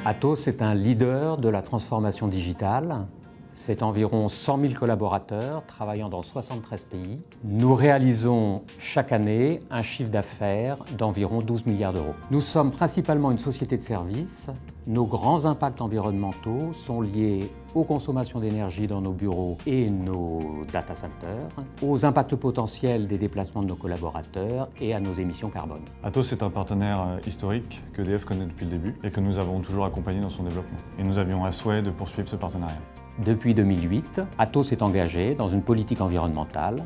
Atos est un leader de la transformation digitale. C'est environ 100 000 collaborateurs travaillant dans 73 pays. Nous réalisons chaque année un chiffre d'affaires d'environ 12 milliards d'euros. Nous sommes principalement une société de services. Nos grands impacts environnementaux sont liés aux consommations d'énergie dans nos bureaux et nos data centers, aux impacts potentiels des déplacements de nos collaborateurs et à nos émissions carbone. Atos est un partenaire historique qu'EDF connaît depuis le début et que nous avons toujours accompagné dans son développement. Et nous avions un souhait de poursuivre ce partenariat. Depuis 2008, Atos est engagé dans une politique environnementale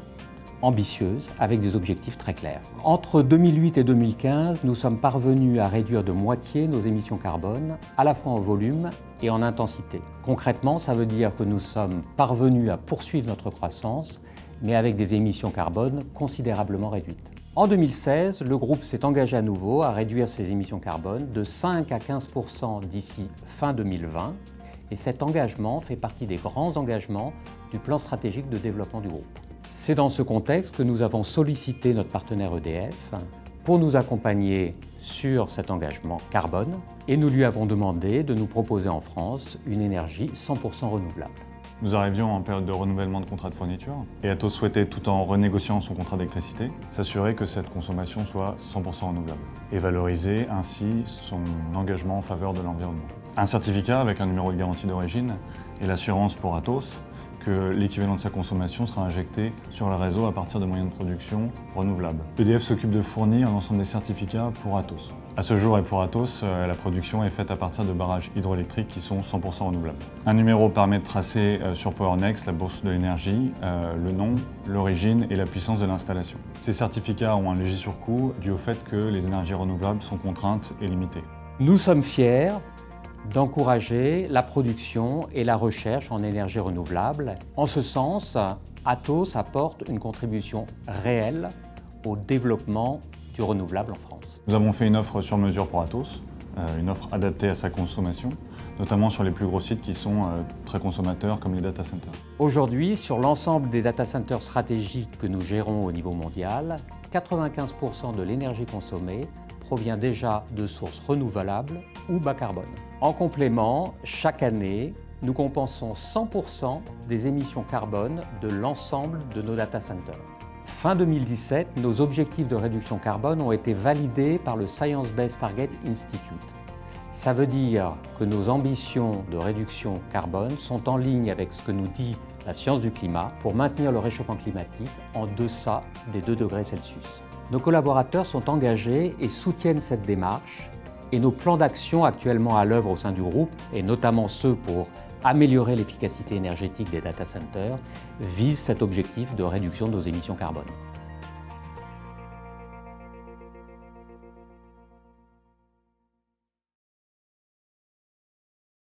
ambitieuse avec des objectifs très clairs. Entre 2008 et 2015, nous sommes parvenus à réduire de moitié nos émissions carbone, à la fois en volume et en intensité. Concrètement, ça veut dire que nous sommes parvenus à poursuivre notre croissance, mais avec des émissions carbone considérablement réduites. En 2016, le groupe s'est engagé à nouveau à réduire ses émissions carbone de 5 à 15% d'ici fin 2020. Et cet engagement fait partie des grands engagements du plan stratégique de développement du groupe. C'est dans ce contexte que nous avons sollicité notre partenaire EDF pour nous accompagner sur cet engagement carbone et nous lui avons demandé de nous proposer en France une énergie 100% renouvelable. Nous arrivions en période de renouvellement de contrat de fourniture et Atos souhaitait, tout en renégociant son contrat d'électricité, s'assurer que cette consommation soit 100% renouvelable et valoriser ainsi son engagement en faveur de l'environnement. Un certificat avec un numéro de garantie d'origine et l'assurance pour Atos que l'équivalent de sa consommation sera injecté sur le réseau à partir de moyens de production renouvelables. EDF s'occupe de fournir l'ensemble des certificats pour Atos. À ce jour et pour Atos, la production est faite à partir de barrages hydroélectriques qui sont 100% renouvelables. Un numéro permet de tracer sur PowerNext, la bourse de l'énergie, le nom, l'origine et la puissance de l'installation. Ces certificats ont un léger surcoût dû au fait que les énergies renouvelables sont contraintes et limitées. Nous sommes fiers d'encourager la production et la recherche en énergie renouvelable. En ce sens, Atos apporte une contribution réelle au développement du renouvelable en France. Nous avons fait une offre sur mesure pour Atos, une offre adaptée à sa consommation, notamment sur les plus gros sites qui sont très consommateurs comme les data centers. Aujourd'hui, sur l'ensemble des data centers stratégiques que nous gérons au niveau mondial, 95% de l'énergie consommée provient déjà de sources renouvelables ou bas carbone. En complément, chaque année, nous compensons 100% des émissions carbone de l'ensemble de nos data centers. Fin 2017, nos objectifs de réduction carbone ont été validés par le Science Based Targets Institute. Ça veut dire que nos ambitions de réduction carbone sont en ligne avec ce que nous dit la science du climat pour maintenir le réchauffement climatique en deçà des 2 degrés Celsius. Nos collaborateurs sont engagés et soutiennent cette démarche et nos plans d'action actuellement à l'œuvre au sein du groupe, et notamment ceux pour améliorer l'efficacité énergétique des data centers, visent cet objectif de réduction de nos émissions carbone.